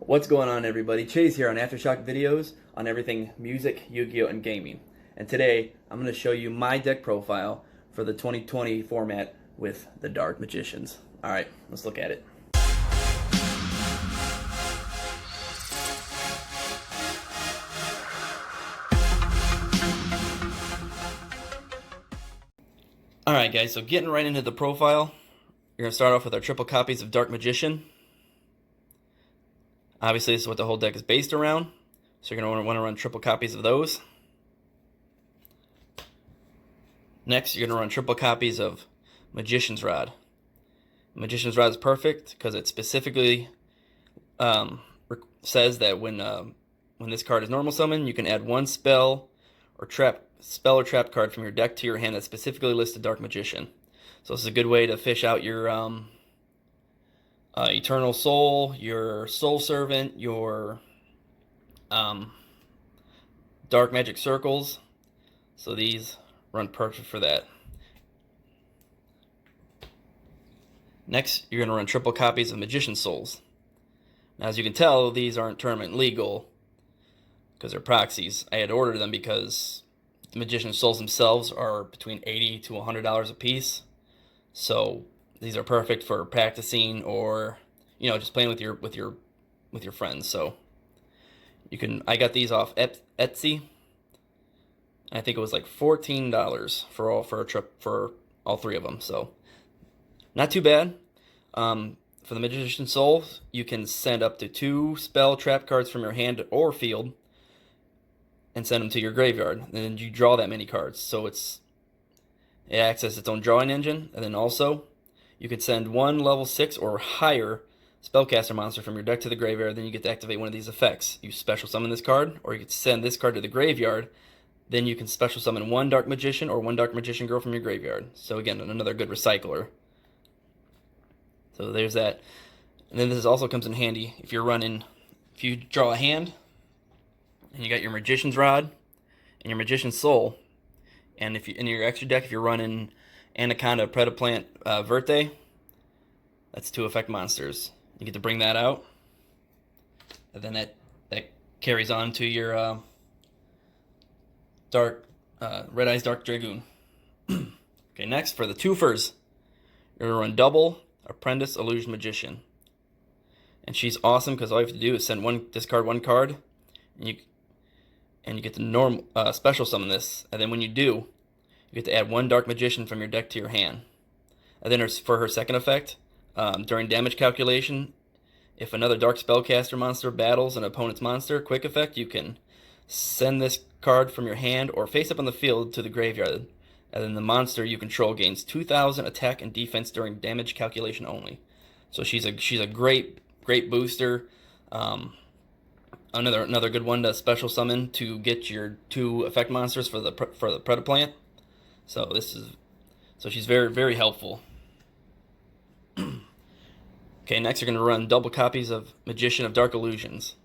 What's going on, everybody? Chase here on Aftershock Videos on everything music, Yu-Gi-Oh, and gaming. And today I'm going to show you my deck profile for the 2020 format with the Dark Magicians. Alright, let's look at it. Alright guys, so getting right into the profile, you're going to start off with our triple copies of Dark Magician. Obviously, this is what the whole deck is based around, so you're going to want to run triple copies of those. Next, you're going to run triple copies of Magician's Rod. Magician's Rod is perfect because it specifically says that when this card is normal summon, you can add one spell or trap card from your deck to your hand that specifically listed Dark Magician. So this is a good way to fish out your Eternal Soul, your Soul Servant, your Dark Magic Circles. So these run perfect for that. Next, you're going to run triple copies of Magician Souls. Now, as you can tell, these aren't tournament legal because they're proxies. I had ordered them because the Magician Souls themselves are between $80 to $100 a piece. So these are perfect for practicing or, you know, just playing with your friends. So you can. I got these off Etsy. I think it was like $14 for all three of them. So not too bad. For the Magician Souls, you can send up to 2 spell trap cards from your hand or field and send them to your graveyard. And then you draw that many cards. So it acts as its own drawing engine. And then also, you could send 1 level 6 or higher spellcaster monster from your deck to the graveyard. Then you get to activate one of these effects. You special summon this card, or you could send this card to the graveyard. Then you can special summon 1 Dark Magician or 1 Dark Magician Girl from your graveyard. So again, another good recycler. So there's that. And then this also comes in handy if you draw a hand, and you got your Magician's Rod and your Magician's Soul. And if you in your extra deck, if you're running Anaconda, Predaplant, Verte, that's 2 effect monsters. You get to bring that out, and then that carries on to your Red Eyes Dark Dragoon. Okay, next for the twofers, you're gonna run double Apprentice Illusion Magician, and she's awesome because all you have to do is discard one card, and you get to special summon this, and then when you do, you get to add 1 Dark Magician from your deck to your hand. And then for her second effect, during damage calculation, if another Dark Spellcaster monster battles an opponent's monster, quick effect, you can send this card from your hand or face up on the field to the graveyard. And then the monster you control gains 2,000 attack and defense during damage calculation only. So she's a great booster. Another good one to special summon to get your 2 effect monsters for the Predaplant. So she's very, very helpful. Okay, next you're going to run double copies of Magician of Dark Illusions.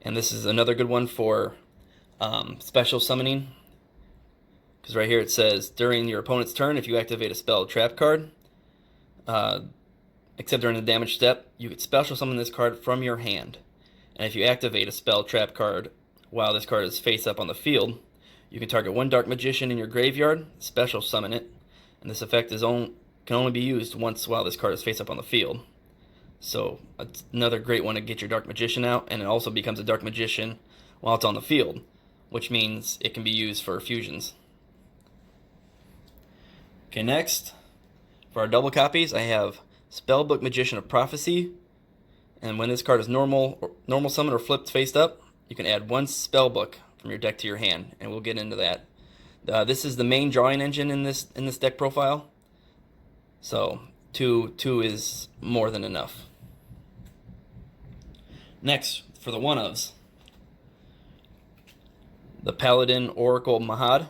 And this is another good one for special summoning. Because right here it says, during your opponent's turn, if you activate a spell trap card, except during the damage step, you could special summon this card from your hand. And if you activate a spell trap card while this card is face up on the field, you can target 1 Dark Magician in your graveyard, special summon it, and this effect can only be used once while this card is face up on the field. So it's another great one to get your Dark Magician out, and it also becomes a Dark Magician while it's on the field, which means it can be used for fusions. Okay, next, for our double copies, I have Spellbook Magician of Prophecy, and when this card is normal summon or flipped face up, you can add 1 spellbook from your deck to your hand, and we'll get into that. This is the main drawing engine in this deck profile, so two is more than enough. Next, for the one-ofs, the Paladin Oracle Mahad.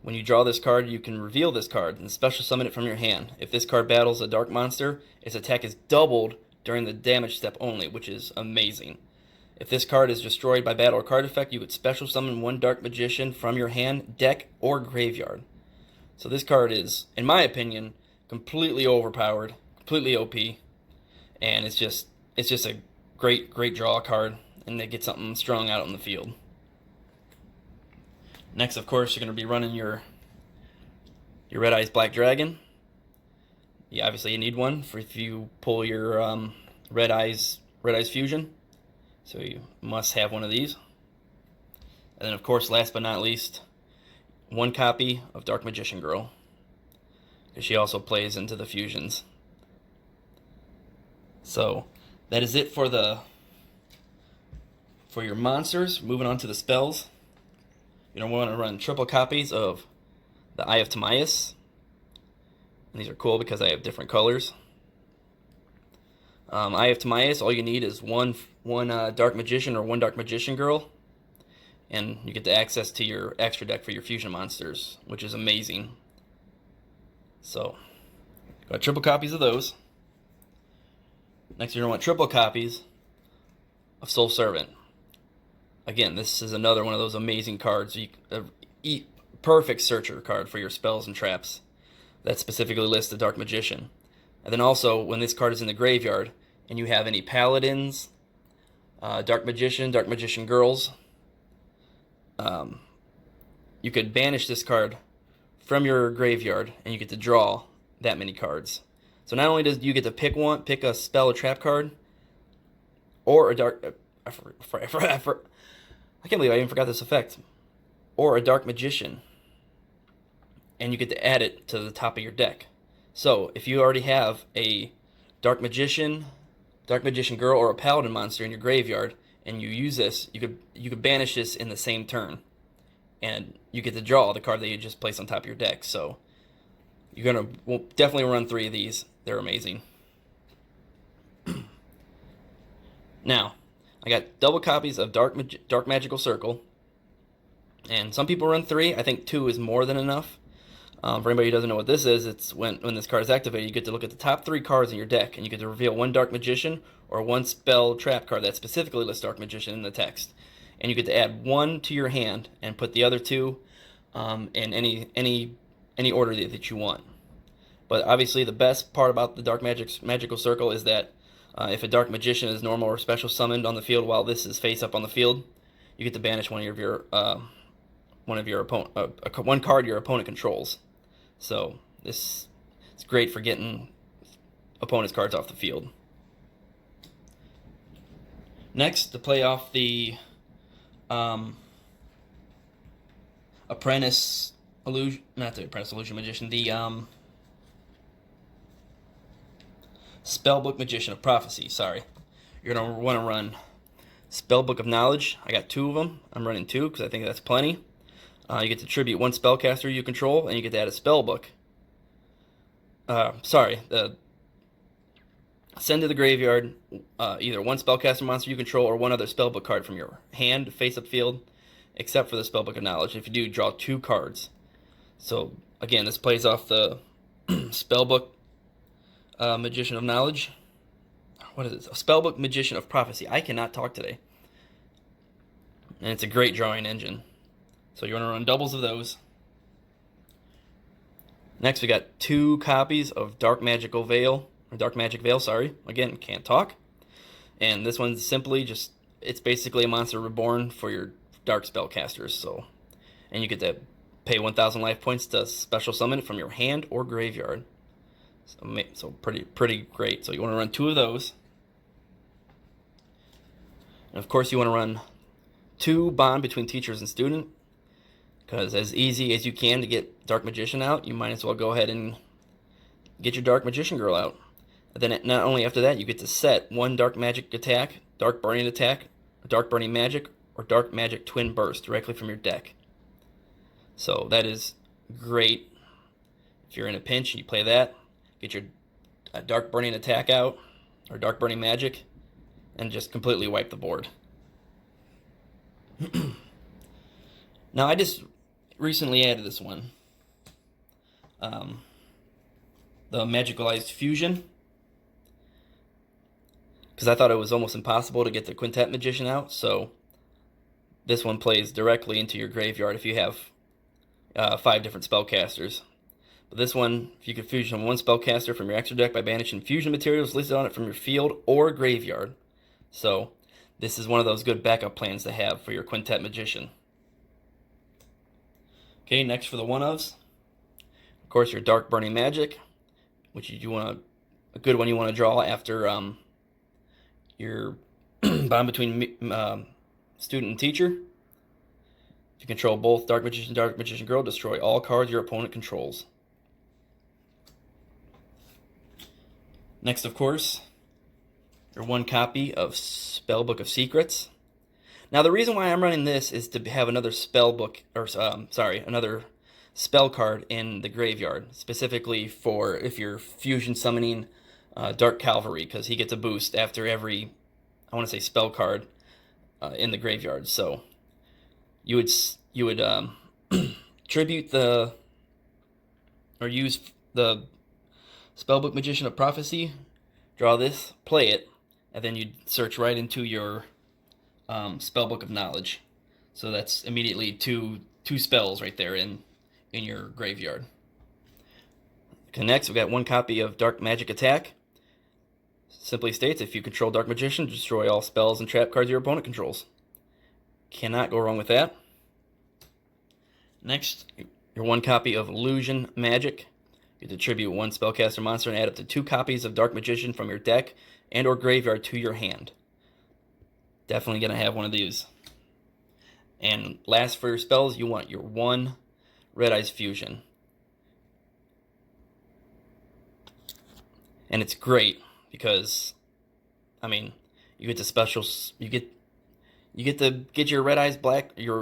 When you draw this card, you can reveal this card and special summon it from your hand. If this card battles a dark monster, its attack is doubled during the damage step only, which is amazing. If this card is destroyed by battle or card effect, you could special summon 1 Dark Magician from your hand, deck, or graveyard. So this card is, in my opinion, completely overpowered, completely OP, and it's just a great draw card, and they get something strong out on the field. Next, of course, you're going to be running your Red Eyes Black Dragon. Yeah, obviously you need one for if you pull your Red Eyes Fusion. So you must have one of these. And then, of course, last but not least, one copy of Dark Magician Girl, because she also plays into the fusions. So that is it for your monsters. Moving on to the spells. You're going to want to run triple copies of the Eye of Timaeus. And these are cool because I have different colors. Eye of Timaeus, all you need is one Dark Magician or one Dark Magician Girl. And you get the access to your extra deck for your fusion monsters, which is amazing. So, got triple copies of those. Next, you're going to want triple copies of Soul Servant. Again, this is another one of those amazing cards. Perfect searcher card for your spells and traps that specifically lists the Dark Magician. And then also, when this card is in the graveyard, and you have any Paladins, Dark Magician Girls, you could banish this card from your graveyard, and you get to draw that many cards. So not only do you get to pick a spell or trap card, or a dark... I can't believe I even forgot this effect. Or a Dark Magician, and you get to add it to the top of your deck. So if you already have a Dark Magician Girl, or a Paladin monster in your graveyard, and you use this, you could banish this in the same turn, and you get to draw the card that you just placed on top of your deck. So we'll definitely run 3 of these. They're amazing. Now, I got double copies of Dark Magical Circle, and some people run 3. I think 2 is more than enough. For anybody who doesn't know what this is, it's when this card is activated, you get to look at the top 3 cards in your deck, and you get to reveal one Dark Magician or one spell trap card that specifically lists Dark Magician in the text. And you get to add 1 to your hand and put the other 2 in any order that you want. But obviously, the best part about the Dark Magical Circle is that if a Dark Magician is normal or special summoned on the field while this is face up on the field, you get to banish one card your opponent controls. So this is great for getting opponent's cards off the field. Next, to play off the Apprentice Illusion, not the Apprentice Illusion Magician, the Spellbook Magician of Prophecy. Sorry, you're gonna want to run Spellbook of Knowledge. I got 2 of them. I'm running 2 because I think that's plenty. You get to tribute 1 spellcaster you control, and you get to add a spellbook. Send to the graveyard either 1 spellcaster monster you control or 1 other spellbook card from your hand face up field, except for the Spellbook of Knowledge. If you do, draw 2 cards. So again, this plays off the Spellbook Magician of Knowledge. What is it? A Spellbook Magician of Prophecy. I cannot talk today. And it's a great drawing engine. So you want to run doubles of those. Next, we got 2 copies of Dark Magic Veil. Sorry. Again, can't talk. And this one's simply it's basically a monster reborn for your dark spellcasters. So, and you get to pay 1,000 life points to special summon it from your hand or graveyard. So pretty great. So you want to run 2 of those. And of course, you want to run 2 bond between teachers and student. Because as easy as you can to get Dark Magician out, you might as well go ahead and get your Dark Magician Girl out. And then not only after that, you get to set 1 Dark Magic attack, Dark Burning attack, Dark Burning Magic, or Dark Magic Twin Burst directly from your deck. So that is great. If you're in a pinch and you play that, get your Dark Burning attack out, or Dark Burning Magic, and just completely wipe the board. Now, I just recently added this one. The Magicalized Fusion. Because I thought it was almost impossible to get the Quintet Magician out. So this one plays directly into your graveyard if you have 5 different spellcasters. But this one, if you could fusion 1 spellcaster from your extra deck by banishing fusion materials listed on it from your field or graveyard. So this is one of those good backup plans to have for your Quintet Magician. Okay, next for the one-ofs. Of course, your Dark Burning Magic, which you want a good one you want to draw after your bond between student and teacher. If you control both Dark Magician Girl, destroy all cards your opponent controls. Next, of course, your one copy of Spellbook of Secrets. Now, the reason why I'm running this is to have another another spell card in the graveyard, specifically for if you're fusion summoning Dark Cavalry, because he gets a boost after every, I want to say, spell card in the graveyard. So you would tribute the, or use the Spellbook Magician of Prophecy, draw this, play it, and then you'd search right into your Spellbook of Knowledge. So that's immediately two spells right there in your graveyard. Okay, next we got one copy of Dark Magic Attack. Simply states, if you control Dark Magician, destroy all spells and trap cards your opponent controls. Cannot go wrong with that. Next, your one copy of Illusion Magic. You attribute one spellcaster monster and add up to 2 copies of Dark Magician from your deck and or graveyard to your hand. Definitely going to have one of these. And last for your spells, you want your one Red Eyes Fusion. And it's great because, I mean, you get the specials. You get to get your Red Eyes your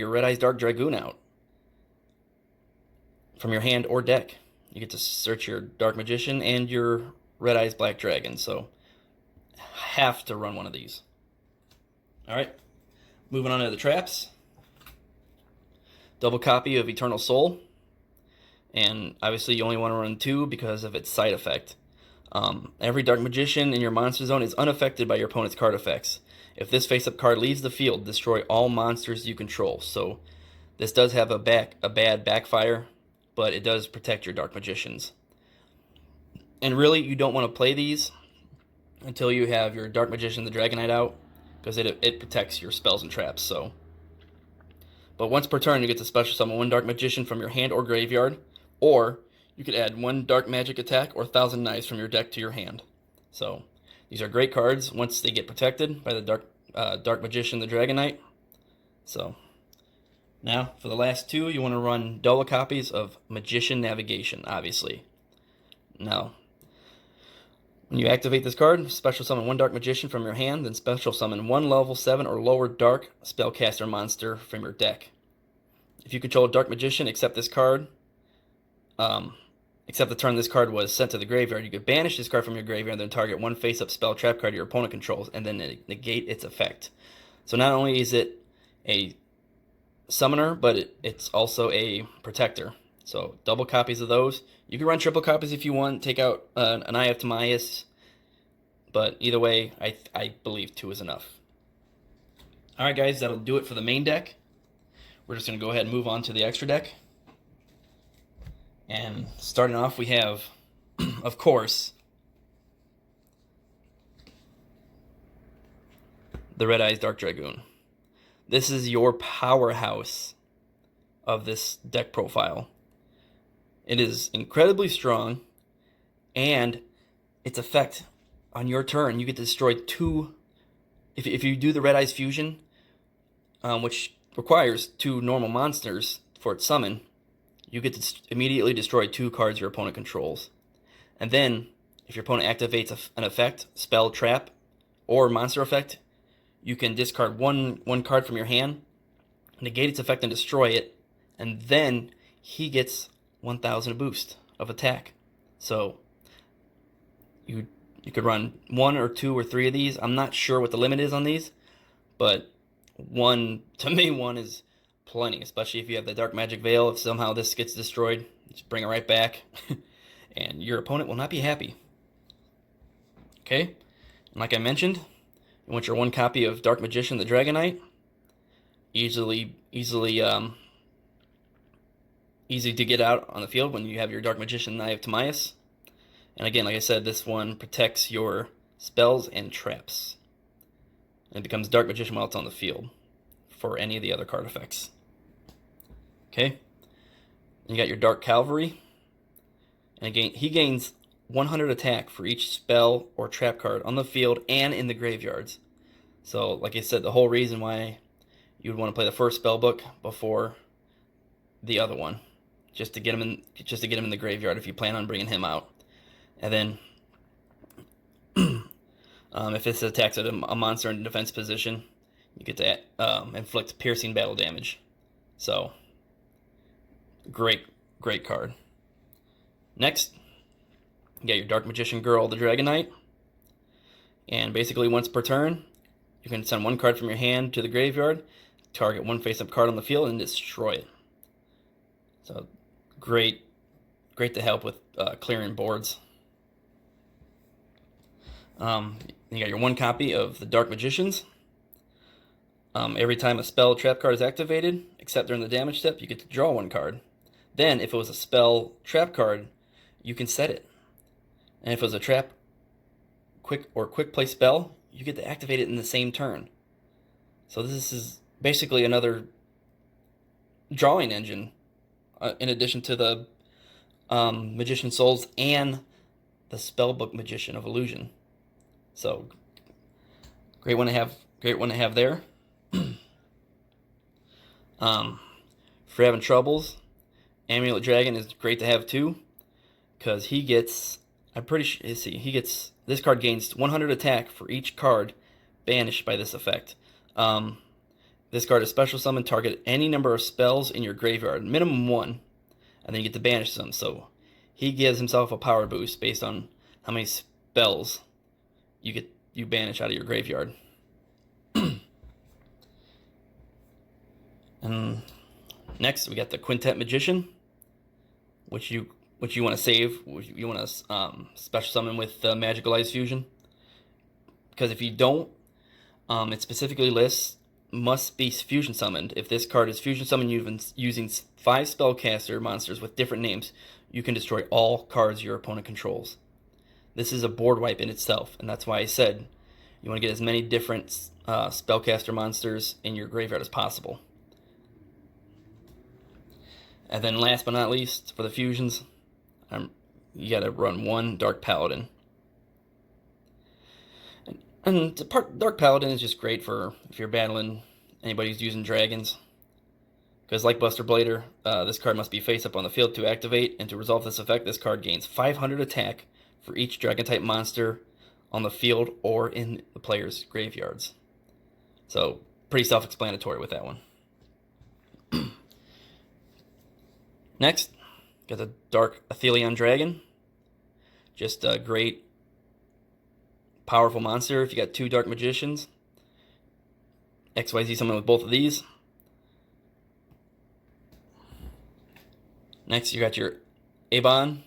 Red Eyes Dark Dragoon out from your hand or deck. You get to search your Dark Magician and your Red Eyes Black Dragon. So, have to run one of these. All right, moving on to the traps. Double copy of Eternal Soul, and obviously you only want to run 2 because of its side effect. Every Dark Magician in your monster zone is unaffected by your opponent's card effects. If this face-up card leaves the field, destroy all monsters you control. So this does have a bad backfire, but it does protect your Dark Magicians. And really, you don't want to play these until you have your Dark Magician, the Dragon Knight out, because it protects your spells and traps. So, but once per turn, you get to special summon one Dark Magician from your hand or graveyard, or you could add one Dark Magic Attack or 1,000 Knives from your deck to your hand. So these are great cards once they get protected by the Dark Magician, the Dragon Knight. So now for the last 2, you want to run double copies of Magician Navigation, obviously. Now, when you activate this card, special summon one Dark Magician from your hand, then special summon one level 7 or lower Dark Spellcaster monster from your deck. If you control a Dark Magician, except this card, except the turn this card was sent to the graveyard, you could banish this card from your graveyard and then target one face-up spell trap card your opponent controls and then negate its effect. So not only is it a summoner, but it's also a protector. So double copies of those. You can run triple copies if you want. Take out an Eye of Timaeus. But either way, I believe 2 is enough. Alright guys, that'll do it for the main deck. We're just going to go ahead and move on to the extra deck. And starting off, we have, of course, the Red Eyes Dark Dragoon. This is your powerhouse of this deck profile. It is incredibly strong, and its effect on your turn, you get to destroy 2. If you do the Red Eyes Fusion, which requires 2 normal monsters for its summon, you get to immediately destroy 2 cards your opponent controls. And then, if your opponent activates an effect, spell, trap, or monster effect, you can discard one card from your hand, negate its effect and destroy it, and then he gets 1,000 boost of attack. So you could run 1 or 2 or 3 of these. I'm not sure what the limit is on these, but 1 is plenty, especially if you have the Dark Magic Veil. If somehow this gets destroyed, just bring it right back, and your opponent will not be happy. Okay, and like I mentioned, you want your 1 copy of Dark Magician, the Dragon Knight. Easy to get out on the field when you have your Dark Magician, Eye of Timaeus. And again, like I said, this one protects your spells and traps. and it becomes Dark Magician while it's on the field for any of the other card effects. Okay, you got your Dark Cavalry, and again, he gains 100 attack for each spell or trap card on the field and in the graveyards. So, like I said, the whole reason why you would want to play the first spell book before the other one, just to get him in the graveyard if you plan on bringing him out. And then, if this attacks at a monster in defense position, you get to inflict piercing battle damage. So, great card. Next, you got your Dark Magician Girl, the Dragon Knight. And basically, once per turn, you can send one card from your hand to the graveyard, target one face-up card on the field, and destroy it. So, great to help with clearing boards. You got your one copy of the Dark Magicians. Every time a spell trap card is activated, except during the damage step, you get to draw one card. Then, if it was a spell trap card, you can set it. And if it was a trap quick play spell, you get to activate it in the same turn. So this is basically another drawing engine, in addition to the Magician Souls and the Spellbook Magician of Illusion. So great one to have there. For having troubles, Amulet Dragon is great to have too, because he gets, this card gains 100 attack for each card banished by this effect. This card is special summon, target any number of spells in your graveyard, minimum one, and then you get to banish them. So he gives himself a power boost based on how many spells you banish out of your graveyard. And next we got the Quintet Magician, which you want to save. You want to special summon with Magical Ice Fusion, because if you don't, it specifically lists must be fusion summoned. If this card is fusion summoned using 5 spellcaster monsters with different names, you can destroy all cards your opponent controls. This is a board wipe in itself, and that's why I said you want to get as many different spellcaster monsters in your graveyard as possible. And then last but not least, for the fusions, you got to run one Dark Paladin. And Dark Paladin is just great for if you're battling anybody who's using dragons. Because like Buster Blader, this card must be face up on the field to activate, and to resolve this effect, this card gains 500 attack for each dragon-type monster on the field or in the player's graveyards. So, pretty self-explanatory with that one. Next, got the Dark Athelion Dragon. Just a great, powerful monster if you got 2 Dark Magicians. XYZ summon with both of these. Next, you got your Eban,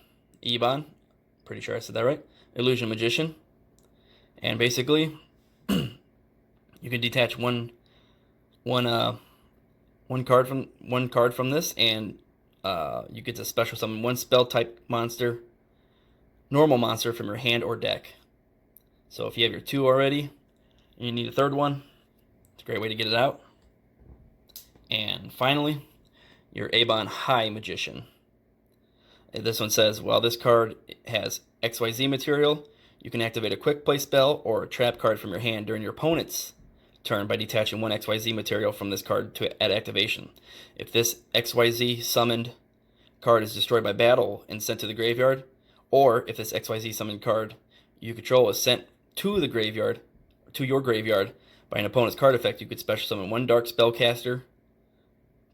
pretty sure I said that right, Illusion Magician. And basically, you can detach one card from this, and you get to special summon one spell type monster, normal monster from your hand or deck. So if you have your 2 already, and you need a 3rd one, it's a great way to get it out. And finally, your Eban High Magician. This one says, while this card has XYZ material, you can activate a quick play spell or a trap card from your hand during your opponent's turn by detaching one XYZ material from this card at activation. If this XYZ summoned card is destroyed by battle and sent to the graveyard, or if this XYZ summoned card you control is sent to the graveyard, to your graveyard, by an opponent's card effect, you could special summon one Dark Spellcaster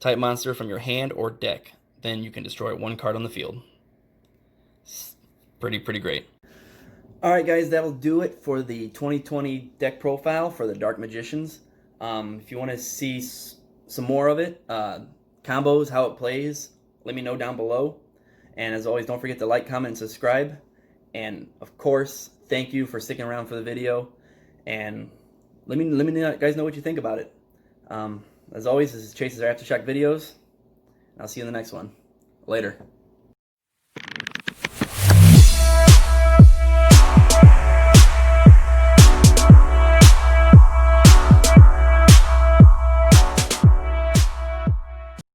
type monster from your hand or deck. Then you can destroy one card on the field. Pretty great. Alright guys, that'll do it for the 2020 deck profile for the Dark Magicians. If you want to see some more of it, combos, how it plays, let me know down below. And as always, don't forget to like, comment, and subscribe. And of course, thank you for sticking around for the video. And let me guys know what you think about it. As always, this is Chase's Aftershock Videos. I'll see you in the next one. Later.